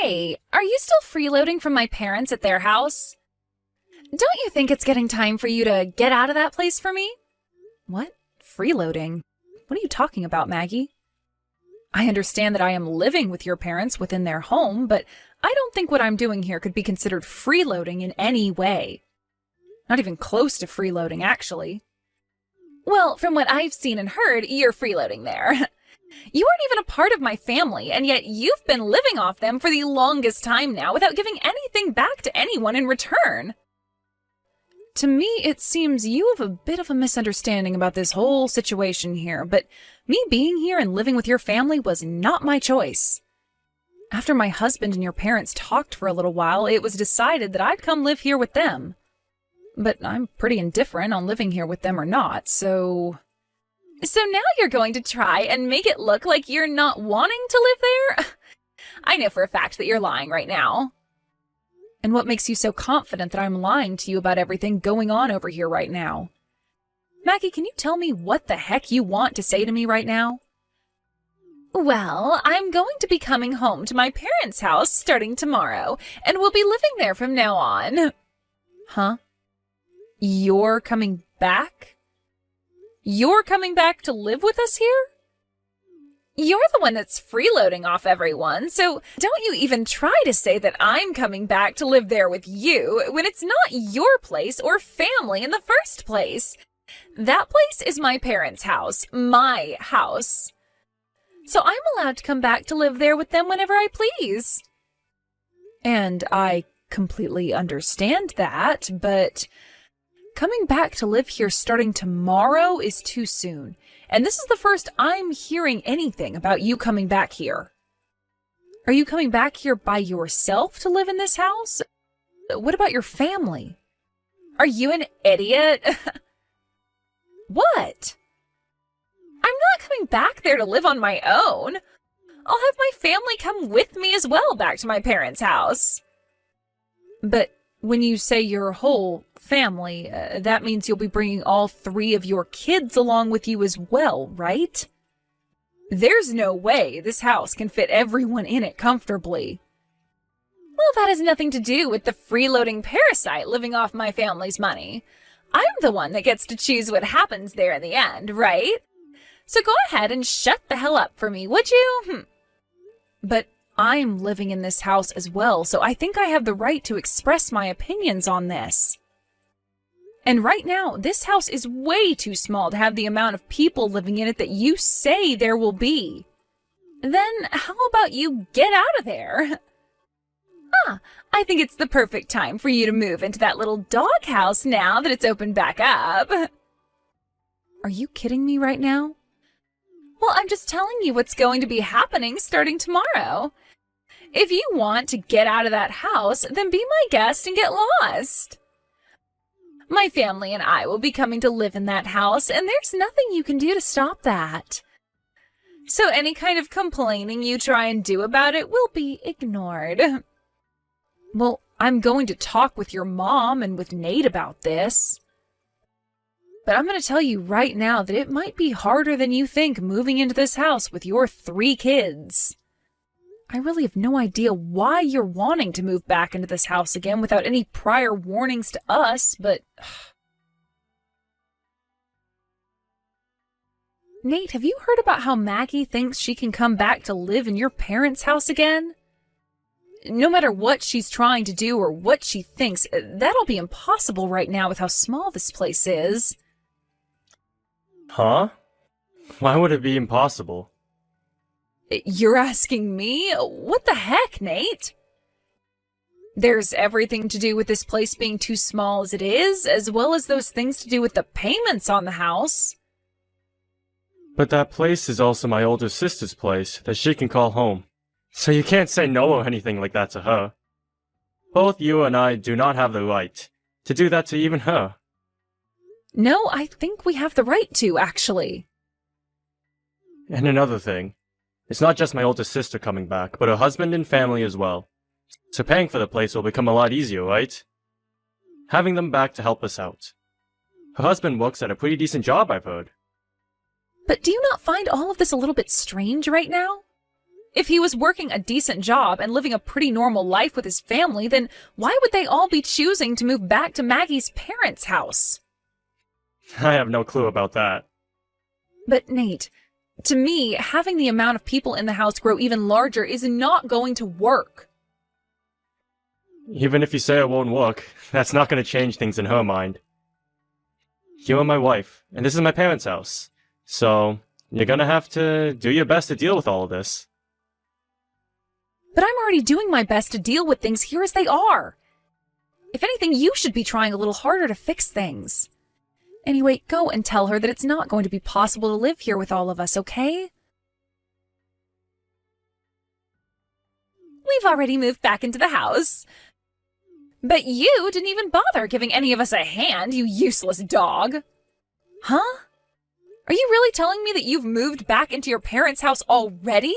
Hey, are you still freeloading from my parents at their house? Don't you think it's getting time for you to get out of that place for me? What? Freeloading? What are you talking about, Maggie? I understand that I am living with your parents within their home, but I don't think what I'm doing here could be considered freeloading in any way. Not even close to freeloading, actually. Well, from what I've seen and heard, you're freeloading there. You aren't even a part of my family, and yet you've been living off them for the longest time now without giving anything back to anyone in return. To me, it seems you have a bit of a misunderstanding about this whole situation here, but me being here and living with your family was not my choice. After my husband and your parents talked for a little while, it was decided that I'd come live here with them. But I'm pretty indifferent on living here with them or not, so... So now you're going to try and make it look like you're not wanting to live there? I know for a fact that you're lying right now. And what makes you so confident that I'm lying to you about everything going on over here right now? Maggie, can you tell me what the heck you want to say to me right now? Well, I'm going to be coming home to my parents' house starting tomorrow, and we'll be living there from now on. Huh? You're coming back? You're coming back to live with us here? You're the one that's freeloading off everyone, so don't you even try to say that I'm coming back to live there with you when it's not your place or family in the first place. That place is my parents' house, my house. So I'm allowed to come back to live there with them whenever I please. And I completely understand that, but coming back to live here starting tomorrow is too soon. And this is the first I'm hearing anything about you coming back here. Are you coming back here by yourself to live in this house? What about your family? Are you an idiot? What? I'm not coming back there to live on my own. I'll have my family come with me as well back to my parents' house. But when you say your whole family, that means you'll be bringing all 3 of your kids along with you as well, right? There's no way this house can fit everyone in it comfortably. Well, that has nothing to do with the freeloading parasite living off my family's money. I'm the one that gets to choose what happens there in the end, right? So go ahead and shut the hell up for me, would you? But I'm living in this house as well, so I think I have the right to express my opinions on this. And right now, this house is way too small to have the amount of people living in it that you say there will be. Then how about you get out of there? I think it's the perfect time for you to move into that little doghouse now that it's opened back up. Are you kidding me right now? Well, I'm just telling you what's going to be happening starting tomorrow. If you want to get out of that house, then be my guest and get lost. My family and I will be coming to live in that house, and there's nothing you can do to stop that. So any kind of complaining you try and do about it will be ignored. Well, I'm going to talk with your mom and with Nate about this. But I'm going to tell you right now that it might be harder than you think moving into this house with your 3 kids. I really have no idea why you're wanting to move back into this house again without any prior warnings to us, but... Nate, have you heard about how Maggie thinks she can come back to live in your parents' house again? No matter what she's trying to do or what she thinks, that'll be impossible right now with how small this place is. Huh? Why would it be impossible? You're asking me? What the heck, Nate? There's everything to do with this place being too small as it is, as well as those things to do with the payments on the house. But that place is also my older sister's place that she can call home. So you can't say no or anything like that to her. Both you and I do not have the right to do that to even her. No, I think we have the right to, actually. And another thing, it's not just my older sister coming back, but her husband and family as well. So paying for the place will become a lot easier, right? Having them back to help us out. Her husband works at a pretty decent job, I've heard. But do you not find all of this a little bit strange right now? If he was working a decent job and living a pretty normal life with his family, then why would they all be choosing to move back to Maggie's parents' house? I have no clue about that. But Nate, to me, having the amount of people in the house grow even larger is not going to work. Even if you say it won't work, that's not going to change things in her mind. You are my wife, and this is my parents' house. So, you're gonna have to do your best to deal with all of this. But I'm already doing my best to deal with things here as they are. If anything, you should be trying a little harder to fix things. Anyway, go and tell her that it's not going to be possible to live here with all of us, okay? We've already moved back into the house. But you didn't even bother giving any of us a hand, you useless dog. Huh? Are you really telling me that you've moved back into your parents' house already?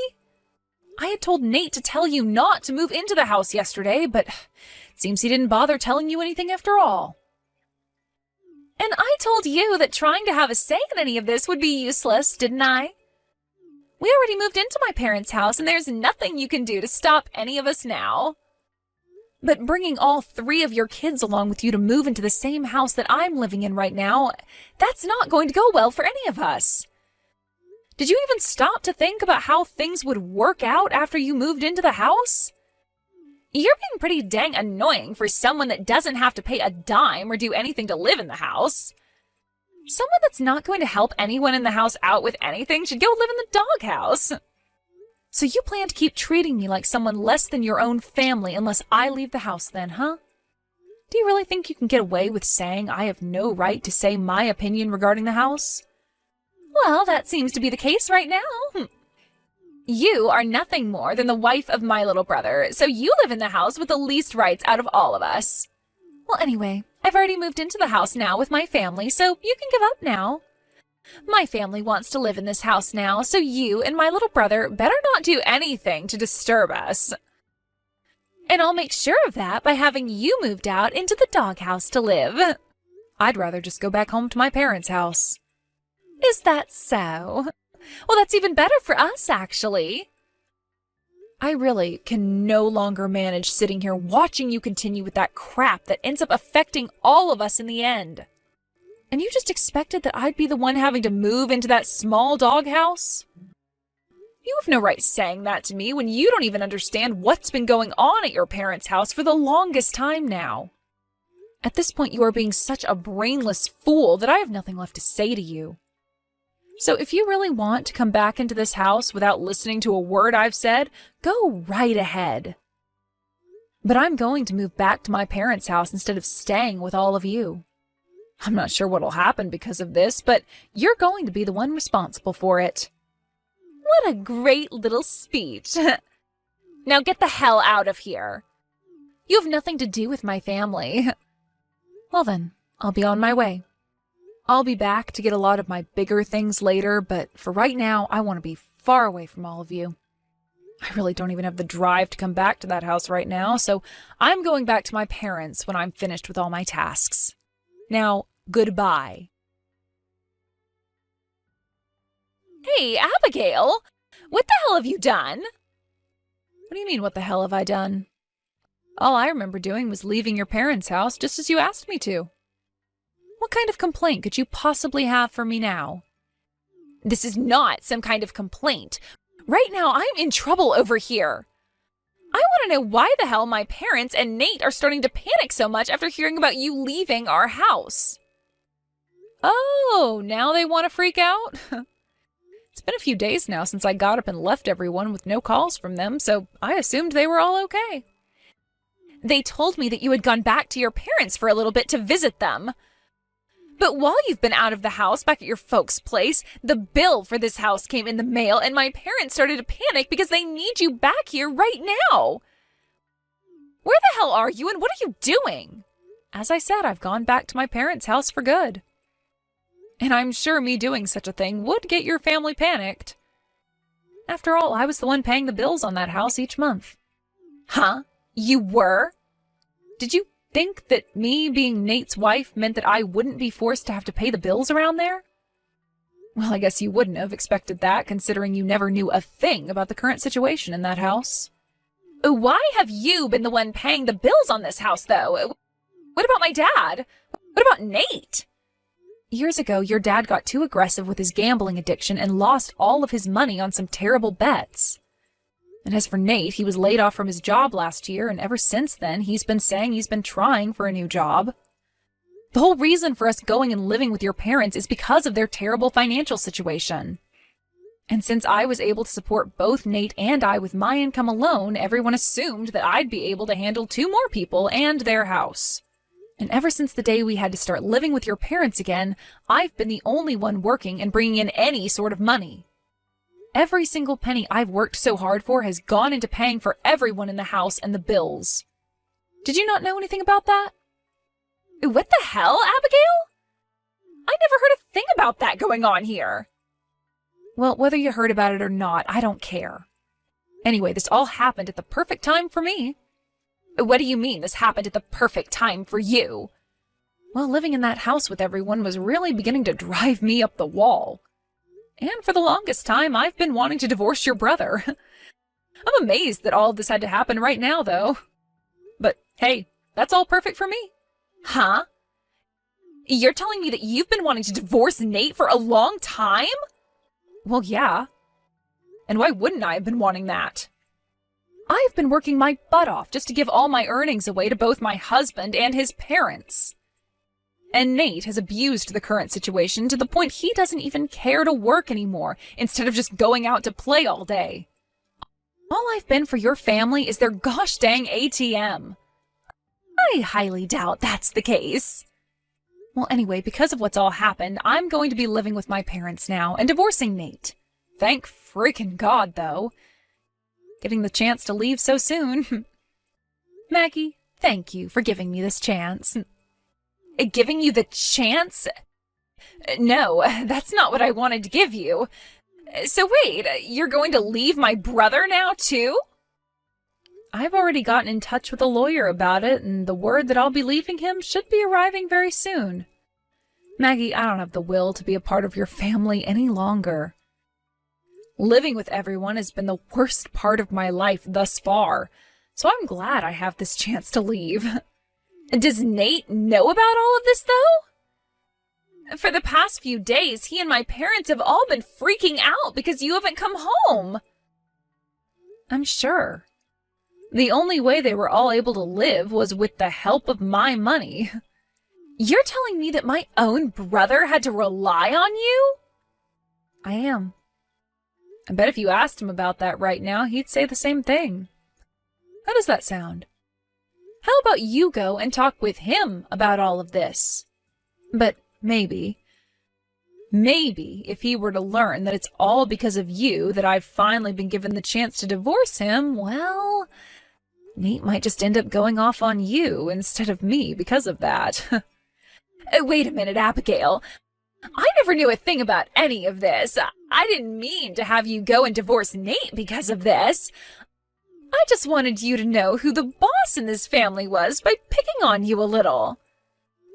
I had told Nate to tell you not to move into the house yesterday, but it seems he didn't bother telling you anything after all. And I told you that trying to have a say in any of this would be useless, didn't I? We already moved into my parents' house, and there's nothing you can do to stop any of us now. But bringing all 3 of your kids along with you to move into the same house that I'm living in right now, that's not going to go well for any of us. Did you even stop to think about how things would work out after you moved into the house? You're being pretty dang annoying for someone that doesn't have to pay a dime or do anything to live in the house. Someone that's not going to help anyone in the house out with anything should go live in the doghouse. So you plan to keep treating me like someone less than your own family unless I leave the house then, huh? Do you really think you can get away with saying I have no right to say my opinion regarding the house? Well, that seems to be the case right now. You are nothing more than the wife of my little brother, so you live in the house with the least rights out of all of us. Well, anyway, I've already moved into the house now with my family, so you can give up now. My family wants to live in this house now, so you and my little brother better not do anything to disturb us. And I'll make sure of that by having you moved out into the doghouse to live. I'd rather just go back home to my parents' house. Is that so? Well, that's even better for us, actually. I really can no longer manage sitting here watching you continue with that crap that ends up affecting all of us in the end. And you just expected that I'd be the one having to move into that small doghouse? You have no right saying that to me when you don't even understand what's been going on at your parents' house for the longest time now. At this point, you are being such a brainless fool that I have nothing left to say to you. So if you really want to come back into this house without listening to a word I've said, go right ahead. But I'm going to move back to my parents' house instead of staying with all of you. I'm not sure what'll happen because of this, but you're going to be the one responsible for it. What a great little speech. Now get the hell out of here. You have nothing to do with my family. Well then, I'll be on my way. I'll be back to get a lot of my bigger things later, but for right now, I want to be far away from all of you. I really don't even have the drive to come back to that house right now, so I'm going back to my parents when I'm finished with all my tasks. Now, goodbye. Hey, Abigail! What the hell have you done? What do you mean, what the hell have I done? All I remember doing was leaving your parents' house just as you asked me to. What kind of complaint could you possibly have for me now? This is not some kind of complaint. Right now, I'm in trouble over here. I want to know why the hell my parents and Nate are starting to panic so much after hearing about you leaving our house. Oh, now they want to freak out? It's been a few days now since I got up and left everyone with no calls from them, so I assumed they were all okay. They told me that you had gone back to your parents for a little bit to visit them. But while you've been out of the house back at your folks' place, the bill for this house came in the mail and my parents started to panic because they need you back here right now. Where the hell are you and what are you doing? As I said, I've gone back to my parents' house for good. And I'm sure me doing such a thing would get your family panicked. After all, I was the one paying the bills on that house each month. Huh? You were? Did you think that me being Nate's wife meant that I wouldn't be forced to have to pay the bills around there? Well, I guess you wouldn't have expected that, considering you never knew a thing about the current situation in that house. Why have you been the one paying the bills on this house, though? What about my dad? What about Nate? Years ago, your dad got too aggressive with his gambling addiction and lost all of his money on some terrible bets. And as for Nate, he was laid off from his job last year, and ever since then, he's been saying he's been trying for a new job. The whole reason for us going and living with your parents is because of their terrible financial situation. And since I was able to support both Nate and I with my income alone, everyone assumed that I'd be able to handle 2 more people and their house. And ever since the day we had to start living with your parents again, I've been the only one working and bringing in any sort of money. Every single penny I've worked so hard for has gone into paying for everyone in the house and the bills. Did you not know anything about that? What the hell, Abigail? I never heard a thing about that going on here. Well, whether you heard about it or not, I don't care. Anyway, this all happened at the perfect time for me. What do you mean this happened at the perfect time for you? Well, living in that house with everyone was really beginning to drive me up the wall. And for the longest time, I've been wanting to divorce your brother. I'm amazed that all of this had to happen right now, though. But hey, that's all perfect for me. Huh? You're telling me that you've been wanting to divorce Nate for a long time? Well, yeah. And why wouldn't I have been wanting that? I've been working my butt off just to give all my earnings away to both my husband and his parents. And Nate has abused the current situation to the point he doesn't even care to work anymore, instead of just going out to play all day. All I've been for your family is their gosh dang ATM. I highly doubt that's the case. Well, anyway, because of what's all happened, I'm going to be living with my parents now and divorcing Nate. Thank freaking God, though. Getting the chance to leave so soon. Maggie, thank you for giving me this chance. Giving you the chance? No, that's not what I wanted to give you. So wait, you're going to leave my brother now, too? I've already gotten in touch with a lawyer about it, and the word that I'll be leaving him should be arriving very soon. Maggie, I don't have the will to be a part of your family any longer. Living with everyone has been the worst part of my life thus far, so I'm glad I have this chance to leave. Does Nate know about all of this, though? For the past few days, he and my parents have all been freaking out because you haven't come home. I'm sure. The only way they were all able to live was with the help of my money. You're telling me that my own brother had to rely on you? I am. I bet if you asked him about that right now, he'd say the same thing. How does that sound? How about you go and talk with him about all of this? But maybe if he were to learn that it's all because of you that I've finally been given the chance to divorce him, well, Nate might just end up going off on you instead of me because of that. Wait a minute, Abigail. I never knew a thing about any of this. I didn't mean to have you go and divorce Nate because of this. I just wanted you to know who the boss in this family was by picking on you a little.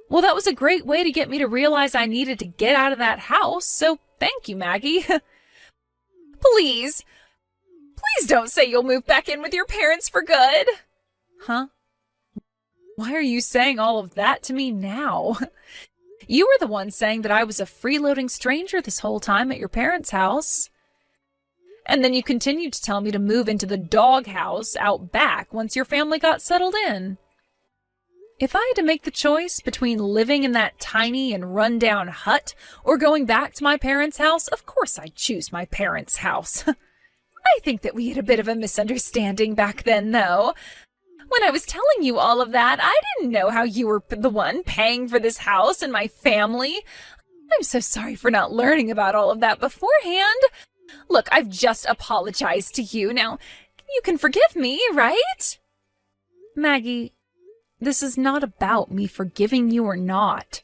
Well, that was a great way to get me to realize I needed to get out of that house, so thank you, Maggie. Please don't say you'll move back in with your parents for good. Huh? Why are you saying all of that to me now? You were the one saying that I was a freeloading stranger this whole time at your parents' house. And then you continued to tell me to move into the doghouse out back once your family got settled in. If I had to make the choice between living in that tiny and run-down hut or going back to my parents' house, of course I'd choose my parents' house. I think that we had a bit of a misunderstanding back then, though. When I was telling you all of that, I didn't know how you were the one paying for this house and my family. I'm so sorry for not learning about all of that beforehand. Look, I've just apologized to you. Now, you can forgive me, right? Maggie, this is not about me forgiving you or not.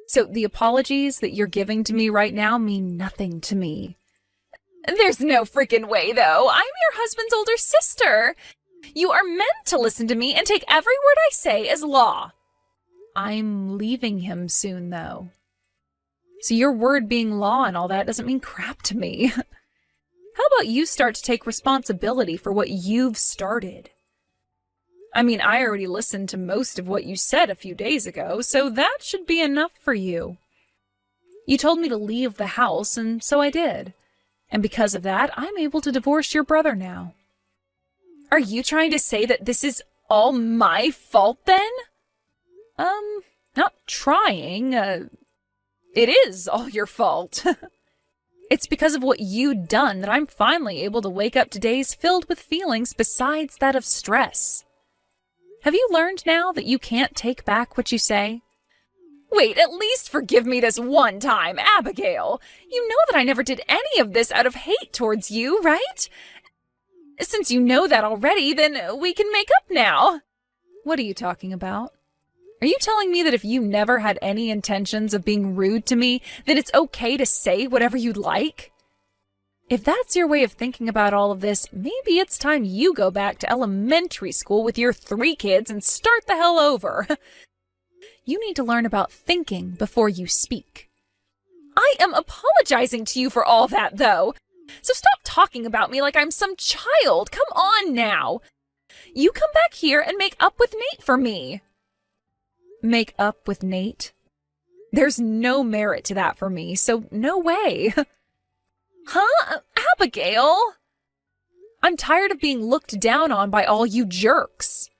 So the apologies that you're giving to me right now mean nothing to me. There's no freaking way, though. I'm your husband's older sister. You are meant to listen to me and take every word I say as law. I'm leaving him soon, though. So your word being law and all that doesn't mean crap to me. How about you start to take responsibility for what you've started? I mean, I already listened to most of what you said a few days ago, so that should be enough for you. You told me to leave the house, and so I did. And because of that, I'm able to divorce your brother now. Are you trying to say that this is all my fault then? Not trying. It is all your fault. It's because of what you'd done that I'm finally able to wake up to days filled with feelings besides that of stress. Have you learned now that you can't take back what you say? Wait, at least forgive me this one time, Abigail. You know that I never did any of this out of hate towards you, right? Since you know that already, then we can make up now. What are you talking about? Are you telling me that if you never had any intentions of being rude to me, then it's okay to say whatever you'd like? If that's your way of thinking about all of this, maybe it's time you go back to elementary school with your 3 kids and start the hell over. You need to learn about thinking before you speak. I am apologizing to you for all that, though. So stop talking about me like I'm some child. Come on now. You come back here and make up with Nate for me. Make up with Nate? There's no merit to that for me, so no way. Huh? Abigail? I'm tired of being looked down on by all you jerks.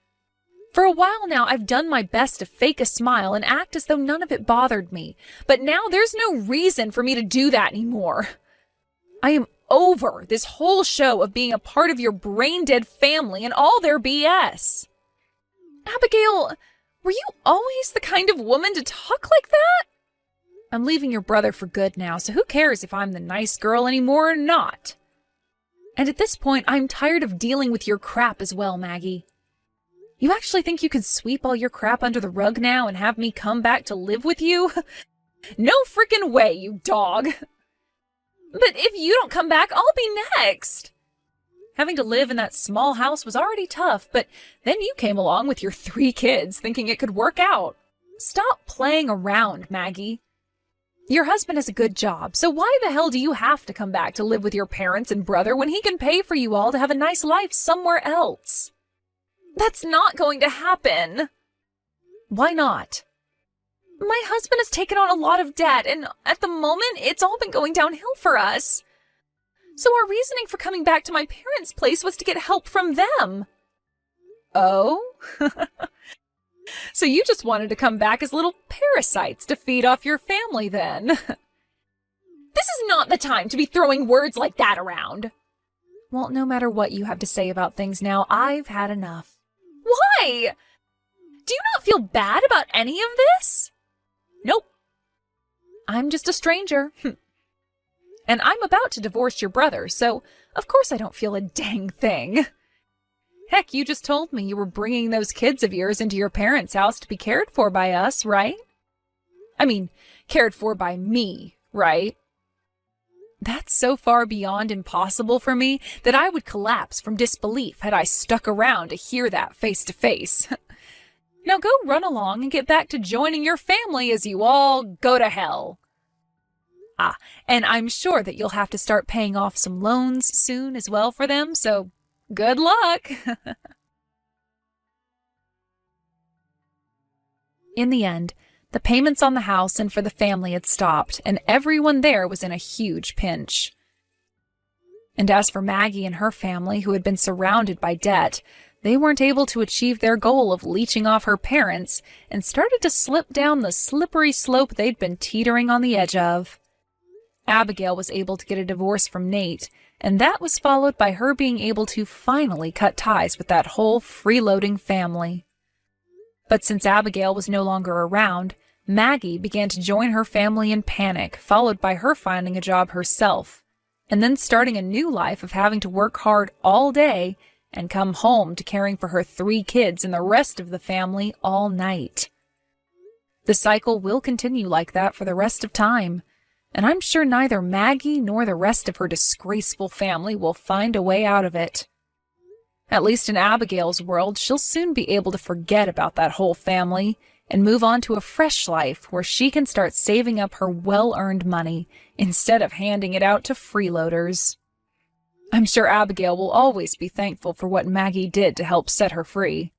For a while now, I've done my best to fake a smile and act as though none of it bothered me. But now there's no reason for me to do that anymore. I am over this whole show of being a part of your brain-dead family and all their BS. Abigail, were you always the kind of woman to talk like that? I'm leaving your brother for good now, so who cares if I'm the nice girl anymore or not? And at this point, I'm tired of dealing with your crap as well, Maggie. You actually think you could sweep all your crap under the rug now and have me come back to live with you? No freaking way, you dog! But if you don't come back, I'll be next! Having to live in that small house was already tough, but then you came along with your 3 kids thinking it could work out. Stop playing around, Maggie. Your husband has a good job, so why the hell do you have to come back to live with your parents and brother when he can pay for you all to have a nice life somewhere else? That's not going to happen. Why not? My husband has taken on a lot of debt, and at the moment, it's all been going downhill for us. So our reasoning for coming back to my parents' place was to get help from them. Oh? So you just wanted to come back as little parasites to feed off your family then? This is not the time to be throwing words like that around. Well, no matter what you have to say about things now, I've had enough. Why? Do you not feel bad about any of this? Nope. I'm just a stranger. And I'm about to divorce your brother, so of course I don't feel a dang thing. Heck, you just told me you were bringing those kids of yours into your parents' house to be cared for by us, right? I mean, cared for by me, right? That's so far beyond impossible for me that I would collapse from disbelief had I stuck around to hear that face to face. Now go run along and get back to joining your family as you all go to hell. Ah, and I'm sure that you'll have to start paying off some loans soon as well for them, so good luck! In the end, the payments on the house and for the family had stopped, and everyone there was in a huge pinch. And as for Maggie and her family, who had been surrounded by debt, they weren't able to achieve their goal of leeching off her parents and started to slip down the slippery slope they'd been teetering on the edge of. Abigail was able to get a divorce from Nate, and that was followed by her being able to finally cut ties with that whole freeloading family. But since Abigail was no longer around, Maggie began to join her family in panic, followed by her finding a job herself, and then starting a new life of having to work hard all day and come home to caring for her 3 kids and the rest of the family all night. The cycle will continue like that for the rest of time, and I'm sure neither Maggie nor the rest of her disgraceful family will find a way out of it. At least in Abigail's world, she'll soon be able to forget about that whole family and move on to a fresh life where she can start saving up her well-earned money instead of handing it out to freeloaders. I'm sure Abigail will always be thankful for what Maggie did to help set her free.